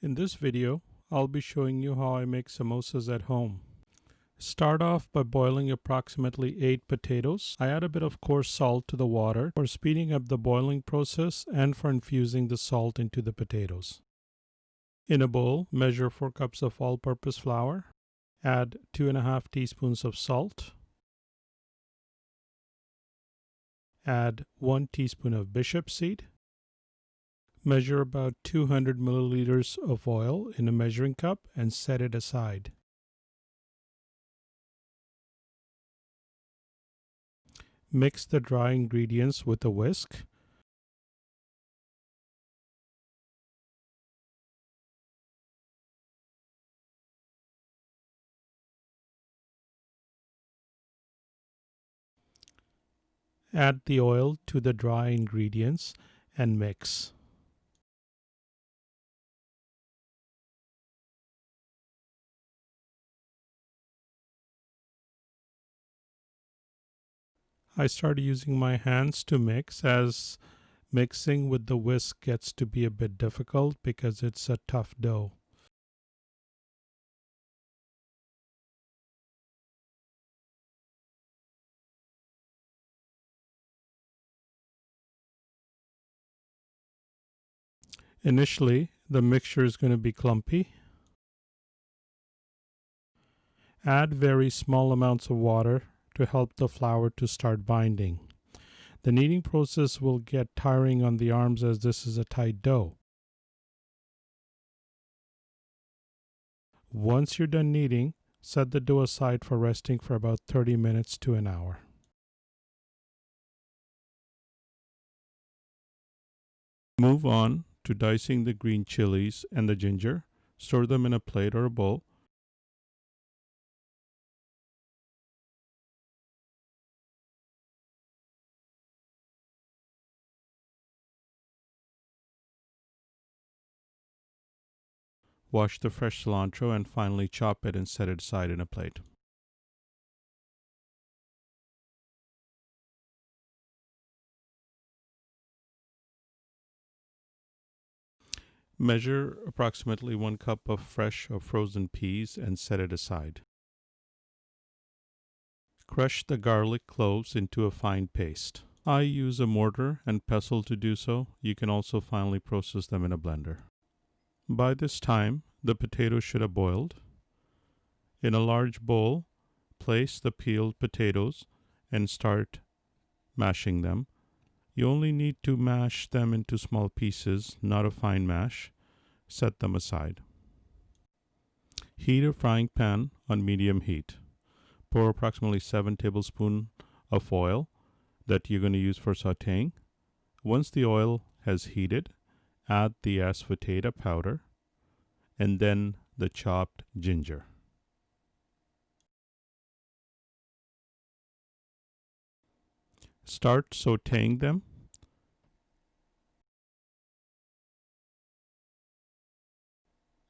In this video, I'll be showing you how I make samosas at home. Start off by boiling approximately 8 potatoes. I add a bit of coarse salt to the water for speeding up the boiling process and for infusing the salt into the potatoes. In a bowl, measure 4 cups of all-purpose flour. Add 2.5 teaspoons of salt. Add 1 teaspoon of bishop seed. Measure about 200 milliliters of oil in a measuring cup and set it aside. Mix the dry ingredients with a whisk. Add the oil to the dry ingredients and mix. I started using my hands to mix as mixing with the whisk gets to be a bit difficult because it's a tough dough. Initially, the mixture is going to be clumpy. Add very small amounts of water to help the flour to start binding. The kneading process will get tiring on the arms as this is a tight dough. Once you're done kneading, set the dough aside for resting for about 30 minutes to an hour. Move on to dicing the green chilies and the ginger. Store them in a plate or a bowl. Wash the fresh cilantro and finally chop it and set it aside in a plate. Measure approximately 1 cup of fresh or frozen peas and set it aside. Crush the garlic cloves into a fine paste. I use a mortar and pestle to do so. You can also finely process them in a blender. By this time, the potatoes should have boiled. In a large bowl, place the peeled potatoes and start mashing them. You only need to mash them into small pieces, not a fine mash. Set them aside. Heat a frying pan on medium heat. Pour approximately 7 tablespoons of oil that you're going to use for sauteing. Once the oil has heated, add the asafoetida powder and then the chopped ginger. Start sauteing them.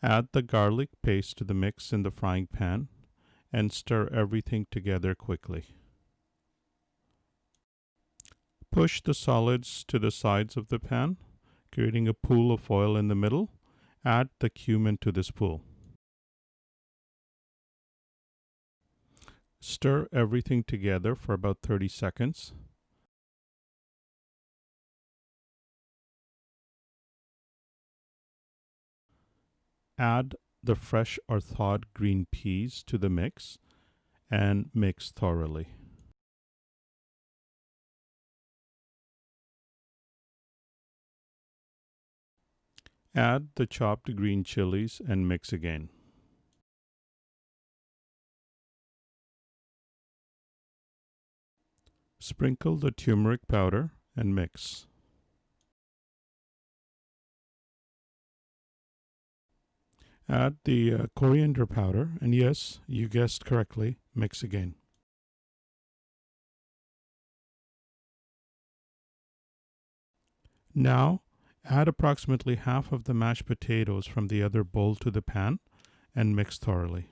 Add the garlic paste to the mix in the frying pan and stir everything together quickly. Push the solids to the sides of the pan, creating a pool of oil in the middle. Add the cumin to this pool. Stir everything together for about 30 seconds. Add the fresh or thawed green peas to the mix and mix thoroughly. Add the chopped green chilies and mix again. Sprinkle the turmeric powder and mix. Add the coriander powder and yes, you guessed correctly, mix again. Now, add approximately half of the mashed potatoes from the other bowl to the pan and mix thoroughly.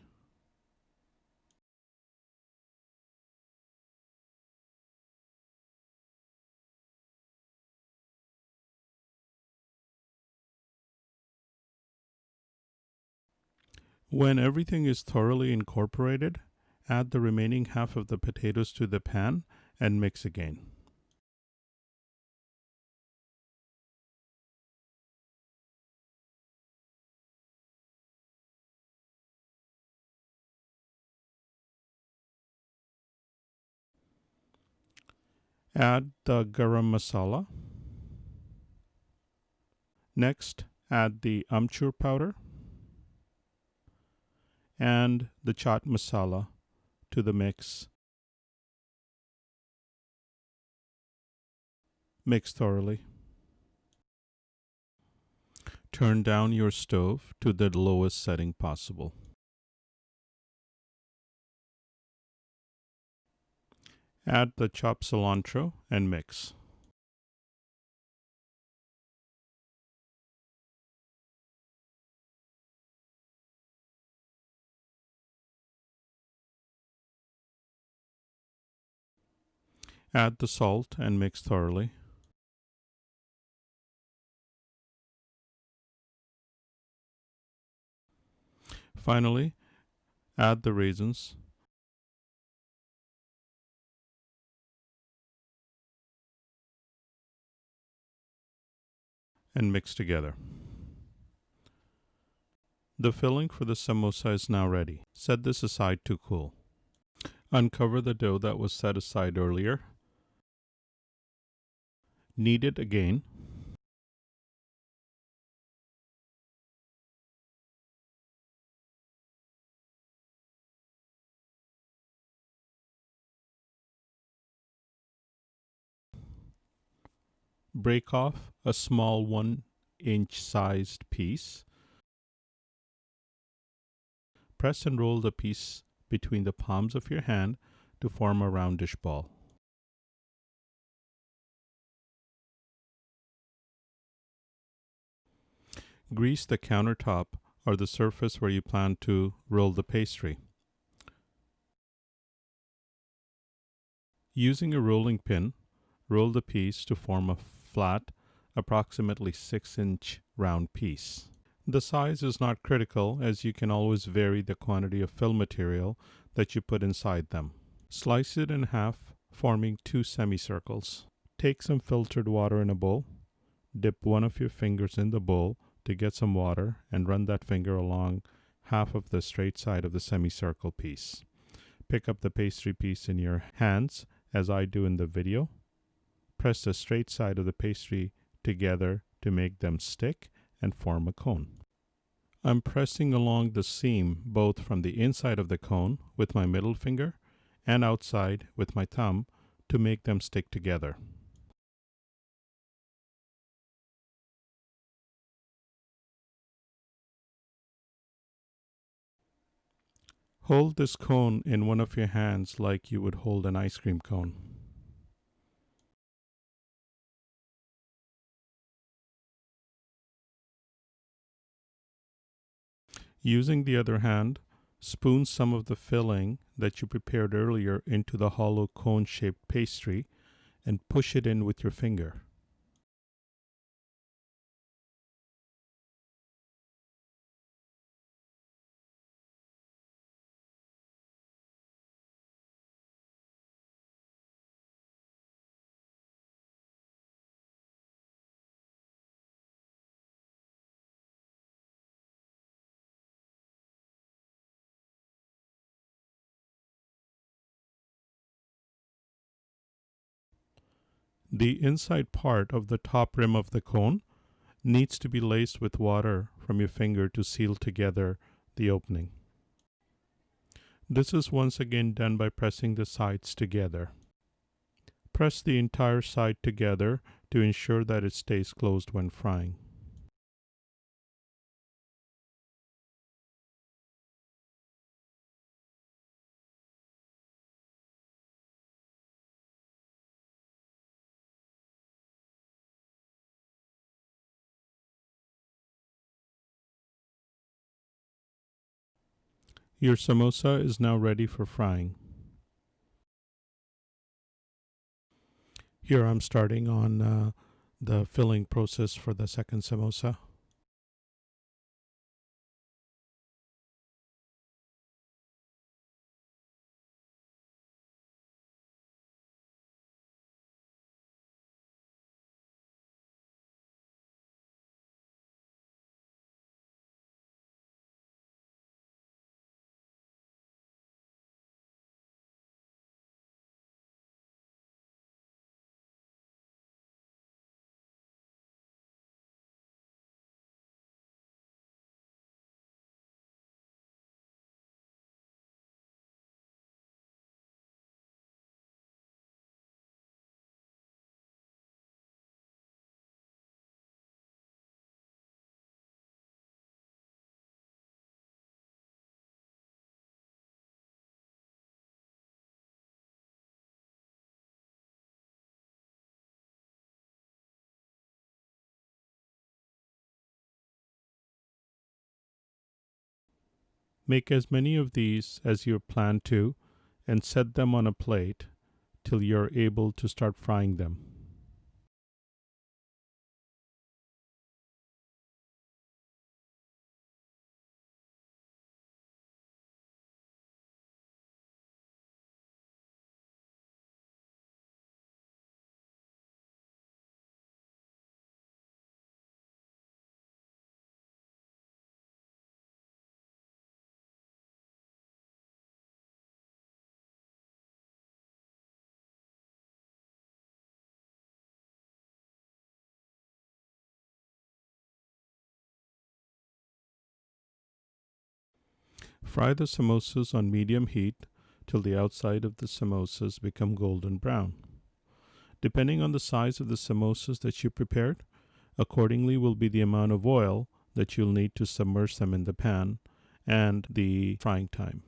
When everything is thoroughly incorporated, add the remaining half of the potatoes to the pan and mix again. Add the garam masala. Next, add the amchur powder and the chaat masala to the mix. Mix thoroughly. Turn down your stove to the lowest setting possible. Add the chopped cilantro and mix. Add the salt and mix thoroughly. Finally, add the raisins. And mix together. The filling for the samosa is now ready. Set this aside to cool. Uncover the dough that was set aside earlier. Knead it again. Break off a small 1-inch sized piece. Press and roll the piece between the palms of your hand to form a roundish ball. Grease the countertop or the surface where you plan to roll the pastry. Using a rolling pin, roll the piece to form a flat, approximately 6-inch round piece. The size is not critical, as you can always vary the quantity of fill material that you put inside them. Slice it in half, forming 2 semicircles. Take some filtered water in a bowl. Dip one of your fingers in the bowl to get some water and run that finger along half of the straight side of the semicircle piece. Pick up the pastry piece in your hands, as I do in the video. Press the straight side of the pastry together to make them stick and form a cone. I'm pressing along the seam both from the inside of the cone with my middle finger and outside with my thumb to make them stick together. Hold this cone in one of your hands like you would hold an ice cream cone. Using the other hand, spoon some of the filling that you prepared earlier into the hollow cone-shaped pastry and push it in with your finger. The inside part of the top rim of the cone needs to be laced with water from your finger to seal together the opening. This is once again done by pressing the sides together. Press the entire side together to ensure that it stays closed when frying. Your samosa is now ready for frying. Here I'm starting on the filling process for the second samosa. Make as many of these as you plan to and set them on a plate till you're able to start frying them. Fry the samosas on medium heat till the outside of the samosas become golden brown. Depending on the size of the samosas that you prepared, accordingly will be the amount of oil that you'll need to submerge them in the pan and the frying time.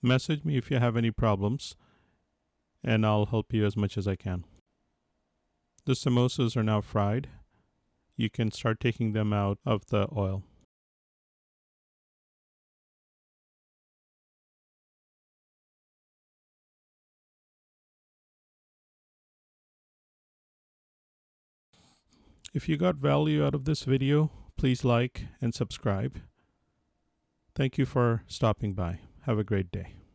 Message me if you have any problems, and I'll help you as much as I can. The samosas are now fried. You can start taking them out of the oil. If you got value out of this video, please like and subscribe. Thank you for stopping by. Have a great day.